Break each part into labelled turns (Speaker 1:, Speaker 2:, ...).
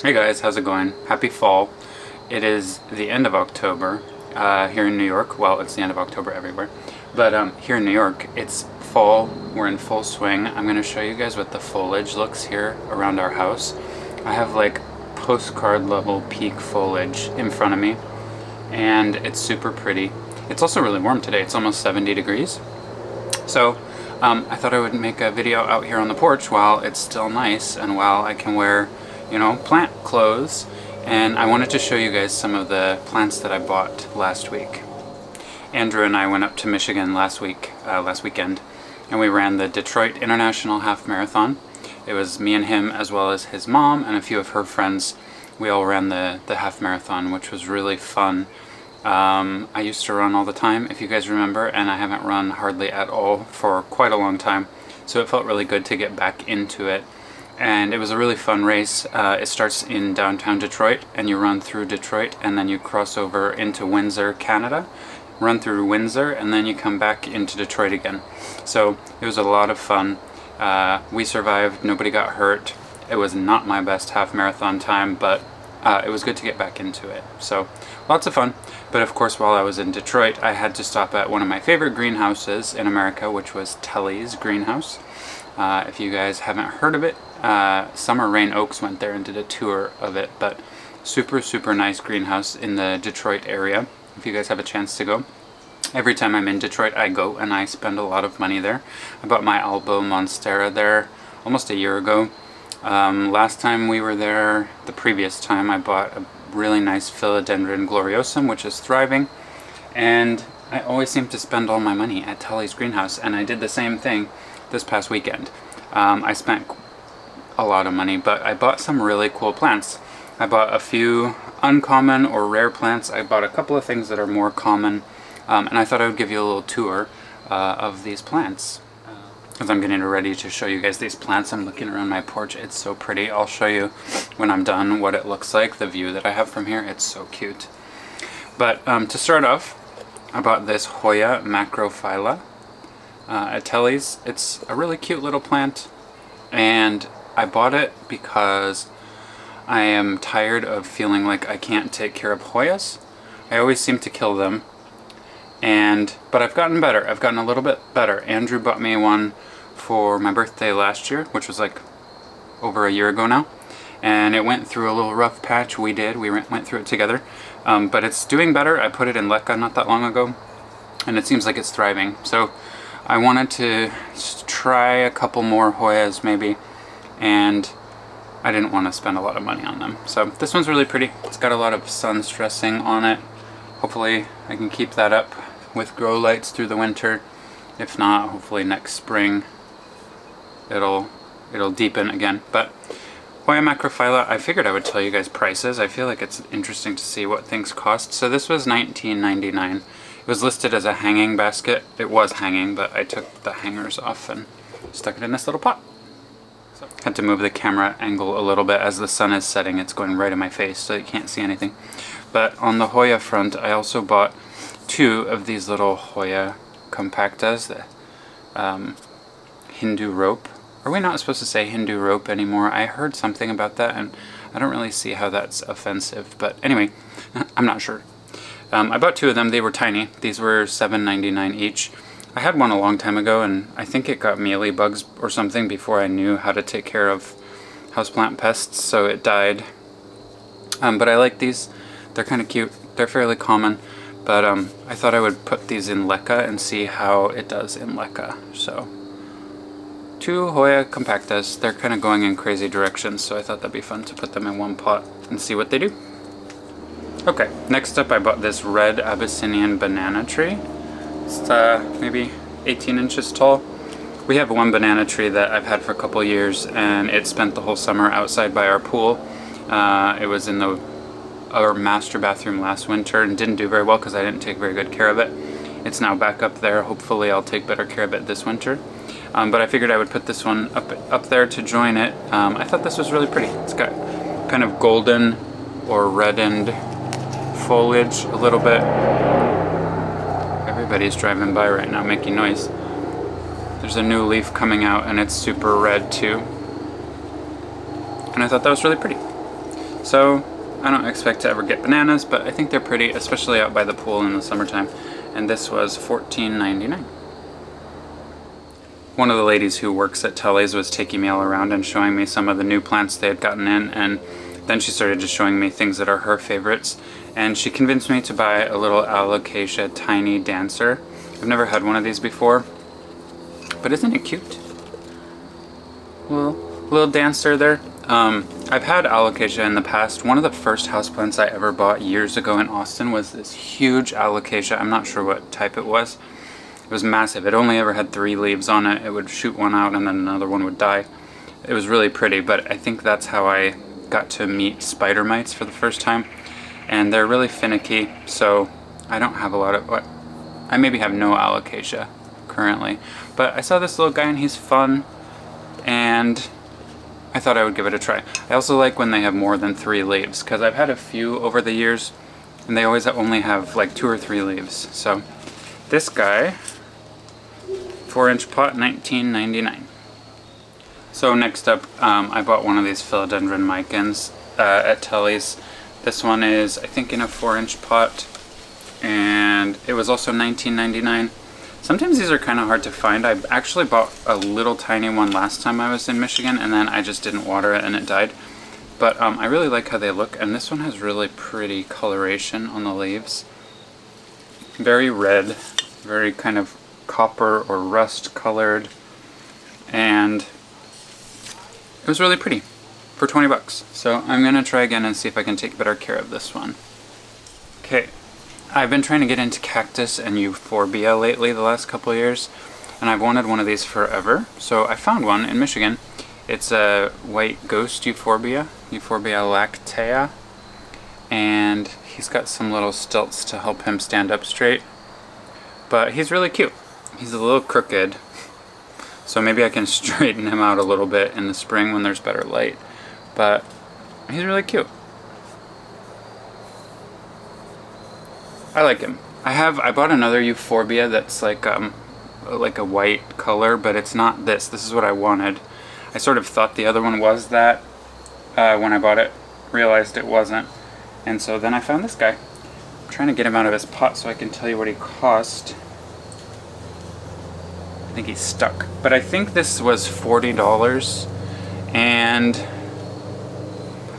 Speaker 1: Hey guys, how's it going? Happy fall. It is the end of October here in New York. Well, it's the end of October everywhere. But here in New York, it's fall. We're in full swing. I'm going to show you guys what the foliage looks here around our house. I have like postcard level peak foliage in front of me, and it's super pretty. It's also really warm today. It's almost 70 degrees. So I thought I would make a video out here on the porch while it's still nice and while I can wear, you know, plant clothes. And I wanted to show you guys some of the plants that I bought last week. Andrew and I went up to Michigan last weekend, and we ran the Detroit International Half Marathon. It was me and him, as well as his mom and a few of her friends. We all ran the half marathon, which was really fun. I used to run all the time, if you guys remember, and I haven't run hardly at all for quite a long time. So it felt really good to get back into it. And it was a really fun race. It starts in downtown Detroit, and you run through Detroit, and then you cross over into Windsor, Canada, run through Windsor, and then you come back into Detroit again. So it was a lot of fun. We survived, nobody got hurt. It was not my best half marathon time, but it was good to get back into it. So lots of fun. But of course, while I was in Detroit, I had to stop at one of my favorite greenhouses in America, which was Telly's greenhouse. If you guys haven't heard of it, Summer Rain Oaks went there and did a tour of it, but super nice greenhouse in the Detroit area. If you guys have a chance to go. Every time I'm in Detroit, I go and I spend a lot of money there. I bought my Albo Monstera there almost a year ago. Last time we were there, the previous time, I bought a really nice Philodendron gloriosum, which is thriving. And I always seem to spend all my money at Telly's greenhouse, and I did the same thing this past weekend. I spent a lot of money, but I bought some really cool plants. I bought a few uncommon or rare plants. I bought a couple of things that are more common, and I thought I would give you a little tour of these plants. As I'm getting ready to show you guys these plants, I'm looking around my porch. It's so pretty. I'll show you when I'm done what it looks like, the view that I have from here. It's so cute. But to start off, I bought this Hoya macrophylla at Telly's. It's a really cute little plant, and I bought it because I am tired of feeling like I can't take care of Hoyas. I always seem to kill them, but I've gotten better. I've gotten a little bit better. Andrew bought me one for my birthday last year, which was like over a year ago now, and it went through a little rough patch. We went through it together, but it's doing better. I put it in leca not that long ago, and it seems like it's thriving. So I wanted to try a couple more Hoyas maybe, and I didn't want to spend a lot of money on them. So this one's really pretty. It's got a lot of sun stressing on it. Hopefully I can keep that up with grow lights through the winter. If not, hopefully next spring it'll deepen again. But Hoya macrophylla, I figured I would tell you guys prices. I feel like it's interesting to see what things cost. So this was $19.99. It was listed as a hanging basket. It was hanging, but I took the hangers off and stuck it in this little pot. So had to move the camera angle a little bit as the sun is setting. It's going right in my face, so you can't see anything. But on the Hoya front, I also bought two of these little Hoya compactas, the Hindu rope. Are we not supposed to say Hindu rope anymore? I heard something about that, and I don't really see how that's offensive. But anyway, I'm not sure. I bought two of them. They were tiny. These were $7.99 each. I had one a long time ago, and I think it got mealy bugs or something before I knew how to take care of houseplant pests, so it died. But I like these. They're kind of cute. They're fairly common, but I thought I would put these in leca and see how it does in leca. So two Hoya compactas. They're kind of going in crazy directions, so I thought that'd be fun to put them in one pot and see what they do. Okay, next up I bought this red Abyssinian banana tree. It's maybe 18 inches tall. We have one banana tree that I've had for a couple years, and it spent the whole summer outside by our pool. It was in our master bathroom last winter and didn't do very well because I didn't take very good care of it. It's now back up there. Hopefully I'll take better care of it this winter. But I figured I would put this one up there to join it. I thought this was really pretty. It's got kind of golden or reddened foliage a little bit. Everybody's driving by right now making noise. There's a new leaf coming out, and it's super red too. And I thought that was really pretty. So I don't expect to ever get bananas, but I think they're pretty, especially out by the pool in the summertime. And this was $14.99. One of the ladies who works at Telly's was taking me all around and showing me some of the new plants they had gotten in, and then she started just showing me things that are her favorites. And she convinced me to buy a little alocasia tiny dancer. I've never had one of these before, but isn't it cute? Little dancer there. I've had alocasia in the past. One of the first houseplants I ever bought years ago in Austin was this huge alocasia. I'm not sure what type it was. It was massive. It only ever had 3 leaves on it. It would shoot one out and then another one would die. It was really pretty, but I think that's how I got to meet spider mites for the first time. And they're really finicky, so I don't have a lot of... I maybe have no alocasia currently. But I saw this little guy and he's fun, and I thought I would give it a try. I also like when they have more than 3 leaves, because I've had a few over the years and they always only have like 2 or 3 leaves. So this guy, 4-inch pot, $19.99. So next up, I bought one of these Philodendron Micans at Telly's. This one is, I think, in a 4-inch pot, and it was also $19.99. Sometimes these are kind of hard to find. I actually bought a little tiny one last time I was in Michigan, and then I just didn't water it and it died. But I really like how they look, and this one has really pretty coloration on the leaves. Very red, very kind of copper or rust colored, and it was really pretty for 20 bucks. So I'm gonna try again and see if I can take better care of this one. Okay, I've been trying to get into cactus and euphorbia lately the last couple of years, and I've wanted one of these forever. So I found one in Michigan. It's a white ghost euphorbia, Euphorbia lactea, and he's got some little stilts to help him stand up straight. But he's really cute. He's a little crooked, so maybe I can straighten him out a little bit in the spring when there's better light. But he's really cute. I like him. I bought another euphorbia that's like a white color, but it's not this. This is what I wanted. I sort of thought the other one was that when I bought it, realized it wasn't. And so then I found this guy. I'm trying to get him out of his pot so I can tell you what he cost. I think he's stuck. But I think this was $40, and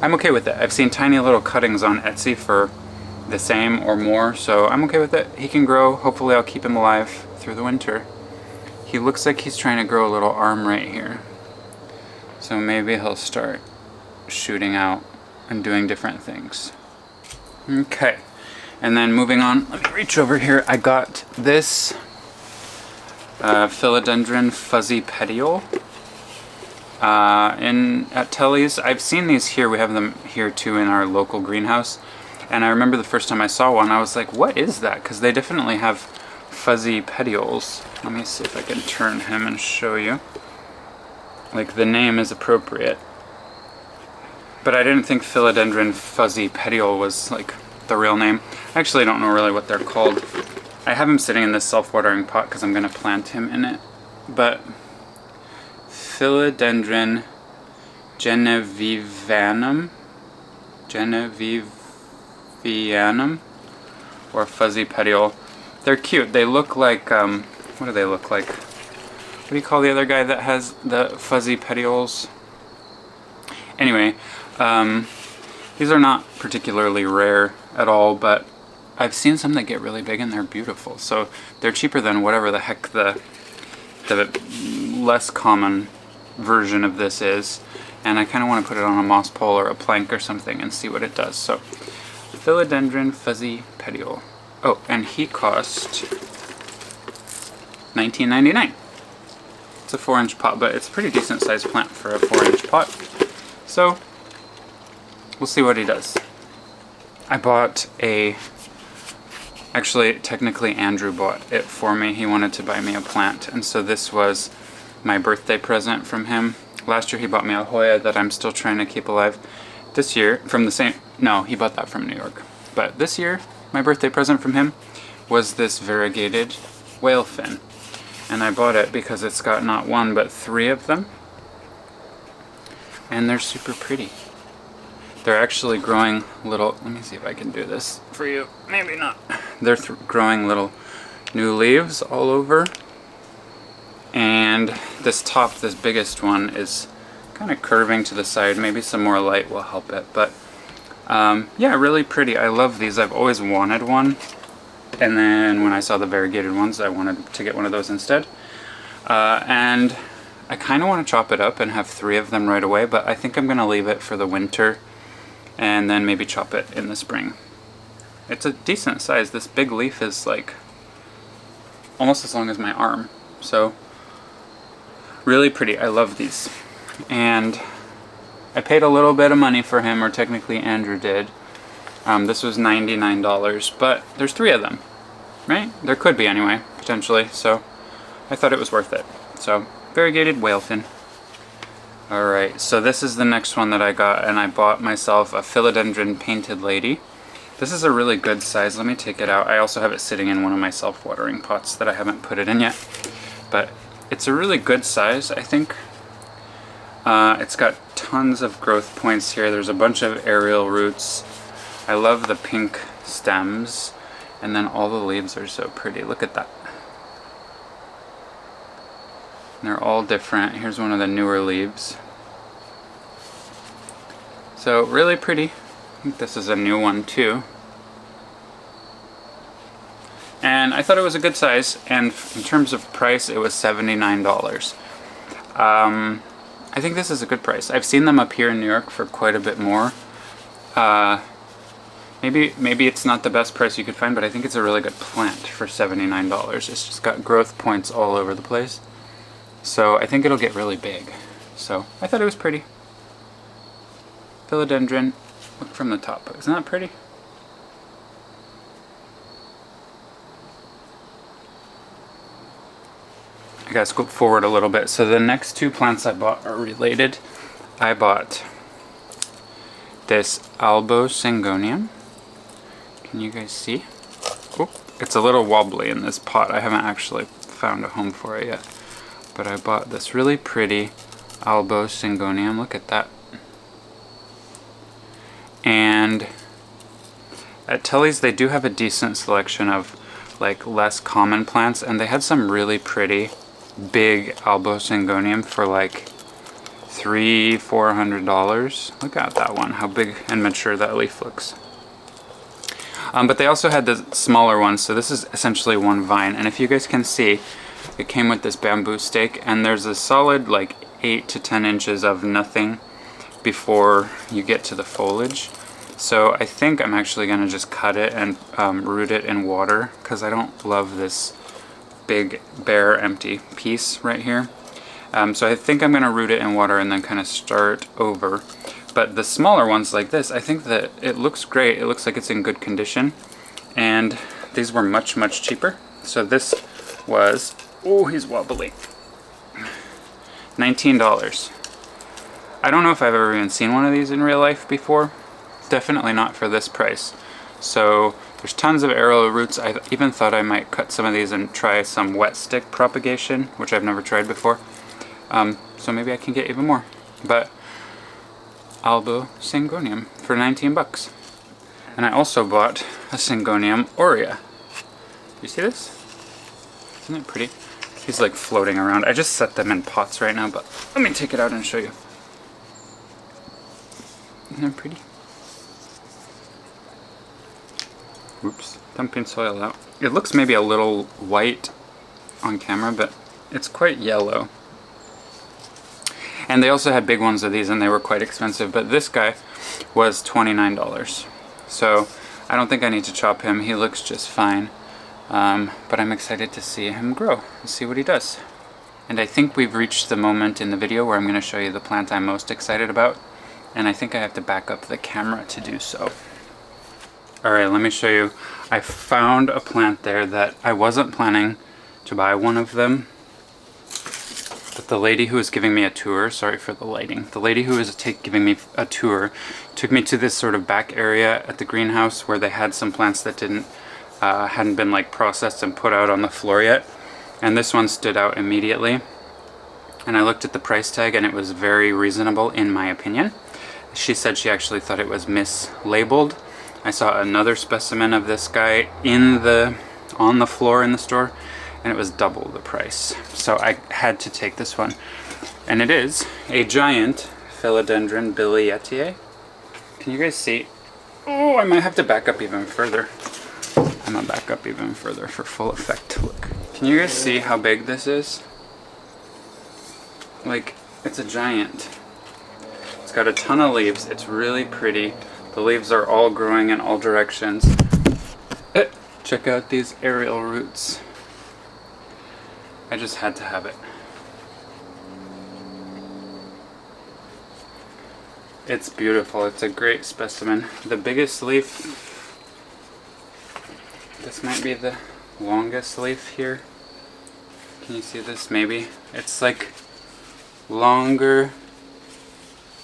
Speaker 1: I'm okay with it. I've seen tiny little cuttings on Etsy for the same or more, so I'm okay with it. He can grow. Hopefully I'll keep him alive through the winter. He looks like he's trying to grow a little arm right here. So maybe he'll start shooting out and doing different things. Okay, and then moving on, let me reach over here. I got this Philodendron fuzzy petiole at Telly's. I've seen these here. We have them here too in our local greenhouse. And I remember the first time I saw one, I was like, what is that? Because they definitely have fuzzy petioles. Let me see if I can turn him and show you. Like, the name is appropriate. But I didn't think Philodendron fuzzy petiole was like the real name. I actually don't know really what they're called. I have him sitting in this self-watering pot because I'm going to plant him in it. But Philodendron genevianum, or fuzzy petiole. They're cute. They look like, what do they look like? What do you call the other guy that has the fuzzy petioles? Anyway, these are not particularly rare at all, but I've seen some that get really big and they're beautiful. So they're cheaper than whatever the heck the less common version of this is. And I kind of want to put it on a moss pole or a plank or something and see what it does. So Philodendron fuzzy petiole. Oh, and he cost $19.99. It's a 4-inch pot, but it's a pretty decent sized plant for a 4-inch pot. So we'll see what he does. I bought actually, technically Andrew bought it for me. He wanted to buy me a plant, and so this was my birthday present from him. Last year he bought me a Hoya that I'm still trying to keep alive. This year, from the same, no, he bought that from New York. But this year, my birthday present from him was this variegated whale fin. And I bought it because it's got not one, but 3 of them. And they're super pretty. They're actually growing little, let me see if I can do this for you, maybe not. They're growing little new leaves all over. And this top, this biggest one, is kind of curving to the side. Maybe some more light will help it, but yeah, really pretty. I love these. I've always wanted one. And then when I saw the variegated ones, I wanted to get one of those instead. And I kind of want to chop it up and have 3 of them right away, but I think I'm going to leave it for the winter and then maybe chop it in the spring. It's a decent size. This big leaf is like almost as long as my arm. So really pretty. I love these. And I paid a little bit of money for him, or technically Andrew did. This was $99, but there's 3 of them, right? There could be anyway, potentially. So I thought it was worth it. So variegated whale fin. Alright, so this is the next one that I got, and I bought myself a Philodendron painted lady. This is a really good size. Let me take it out. I also have it sitting in one of my self-watering pots that I haven't put it in yet. But it's a really good size, I think. It's got tons of growth points here. There's a bunch of aerial roots. I love the pink stems, and then all the leaves are so pretty. Look at that. They're all different. Here's one of the newer leaves. So really pretty. I think this is a new one too. And I thought it was a good size, and in terms of price, it was $79. I think this is a good price. I've seen them up here in New York for quite a bit more. Maybe it's not the best price you could find, but I think it's a really good plant for $79. It's just got growth points all over the place. So I think it'll get really big. So I thought it was pretty. Philodendron, look from the top. Isn't that pretty? I gotta scoop forward a little bit. So the next 2 plants I bought are related. I bought this Syngonium. Can you guys see? Oh, it's a little wobbly in this pot. I haven't actually found a home for it yet. But I bought this really pretty Syngonium. Look at that. And at Telly's they do have a decent selection of like less common plants, and they had some really pretty big Syngonium for like $300–400. Look at that one, how big and mature that leaf looks. But they also had the smaller ones, so this is essentially one vine, and if you guys can see, it came with this bamboo stake, and there's a solid like 8 to 10 inches of nothing before you get to the foliage. So I think I'm actually going to just cut it and root it in water, because I don't love this big bare empty piece right here. So I think I'm going to root it in water and then kind of start over. But the smaller ones like this, I think that it looks great. It looks like it's in good condition. And these were much, much cheaper. So this was, oh, he's wobbly, $19. I don't know if I've ever even seen one of these in real life before. Definitely not for this price. So there's tons of aerial roots. I even thought I might cut some of these and try some wet stick propagation, which I've never tried before. So maybe I can get even more. But Syngonium for 19 bucks. And I also bought a Syngonium aurea. You see this? Isn't it pretty? He's like floating around. I just set them in pots right now, but let me take it out and show you. Isn't that pretty? Oops, dumping soil out. It looks maybe a little white on camera, but it's quite yellow. And they also had big ones of these, and they were quite expensive, but this guy was $29. So I don't think I need to chop him. He looks just fine. But I'm excited to see him grow and see what he does. And I think we've reached the moment in the video where I'm going to show you the plant I'm most excited about. And I think I have to back up the camera to do so. Alright, let me show you. I found a plant there that I wasn't planning to buy one of them. But the lady who was giving me a tour, sorry for the lighting, the lady who was giving me a tour took me to this sort of back area at the greenhouse where they had some plants that hadn't been like processed and put out on the floor yet. And this one stood out immediately. And I looked at the price tag and it was very reasonable in my opinion. She said she actually thought it was mislabeled. I saw another specimen of this guy on the floor in the store, and it was double the price. So I had to take this one. And it is a giant Philodendron bilietiae. Can you guys see? Oh, I might have to back up even further. I'm gonna back up even further for full effect. Look. Can you guys see how big this is? Like, it's a giant. It's got a ton of leaves. It's really pretty. The leaves are all growing in all directions. Check out these aerial roots. I just had to have it. It's beautiful. It's a great specimen. The biggest leaf, this might be the longest leaf here. Can you see this? Maybe. It's like longer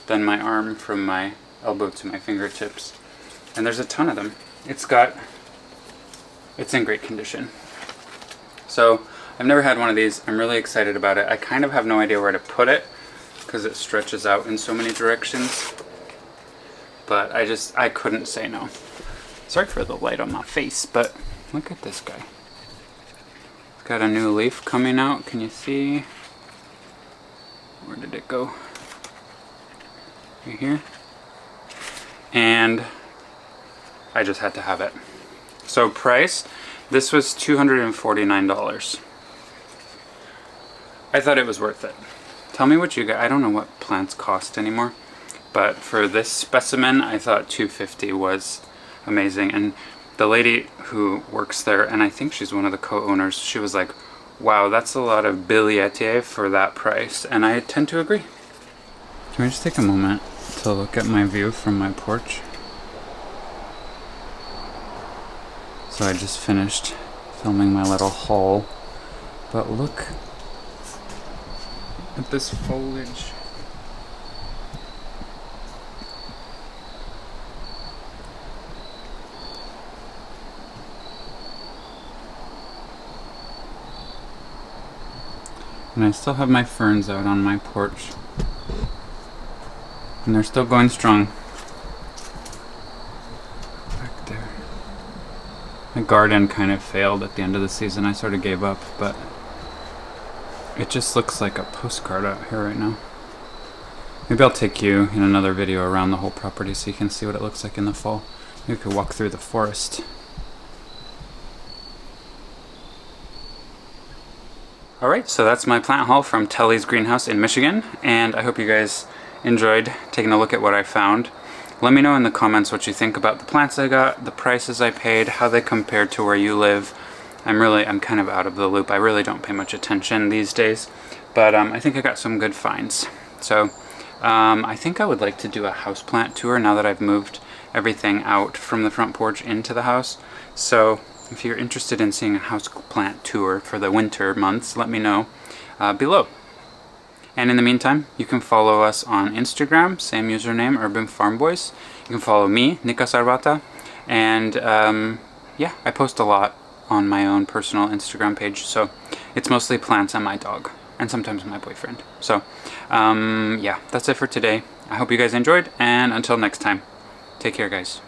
Speaker 1: than my arm from my elbow to my fingertips. And there's a ton of them. It's in great condition. So I've never had one of these. I'm really excited about it. I kind of have no idea where to put it because it stretches out in so many directions. But I couldn't say no. Sorry for the light on my face, but look at this guy. It's got a new leaf coming out. Can you see? Where did it go? Right here. And I just had to have it. So price, this was $249. I thought it was worth it. Tell me what you got. I don't know what plants cost anymore, but for this specimen, I thought $250 was amazing. And the lady who works there, and I think she's one of the co-owners, she was like, wow, that's a lot of bilietiae for that price. And I tend to agree. Can we just take a moment to look at my view from my porch? So I just finished filming my little haul, but look at this foliage. And I still have my ferns out on my porch. And they're still going strong. Back there. My garden kind of failed at the end of the season. I sort of gave up, but it just looks like a postcard out here right now. Maybe I'll take you in another video around the whole property so you can see what it looks like in the fall. You could walk through the forest. Alright, so that's my plant haul from Telly's greenhouse in Michigan, and I hope you guys enjoyed taking a look at what I found. Let me know in the comments what you think about the plants I got, the prices I paid, how they compared to where you live. I'm kind of out of the loop. I really don't pay much attention these days, but I think I got some good finds. So I think I would like to do a houseplant tour now that I've moved everything out from the front porch into the house. So if you're interested in seeing a houseplant tour for the winter months, let me know below. And in the meantime, you can follow us on Instagram, same username, Urban Farm Boys. You can follow me, Nika Sarvata, and yeah, I post a lot on my own personal Instagram page, so it's mostly plants and my dog, and sometimes my boyfriend. So yeah, that's it for today. I hope you guys enjoyed, and until next time, take care, guys.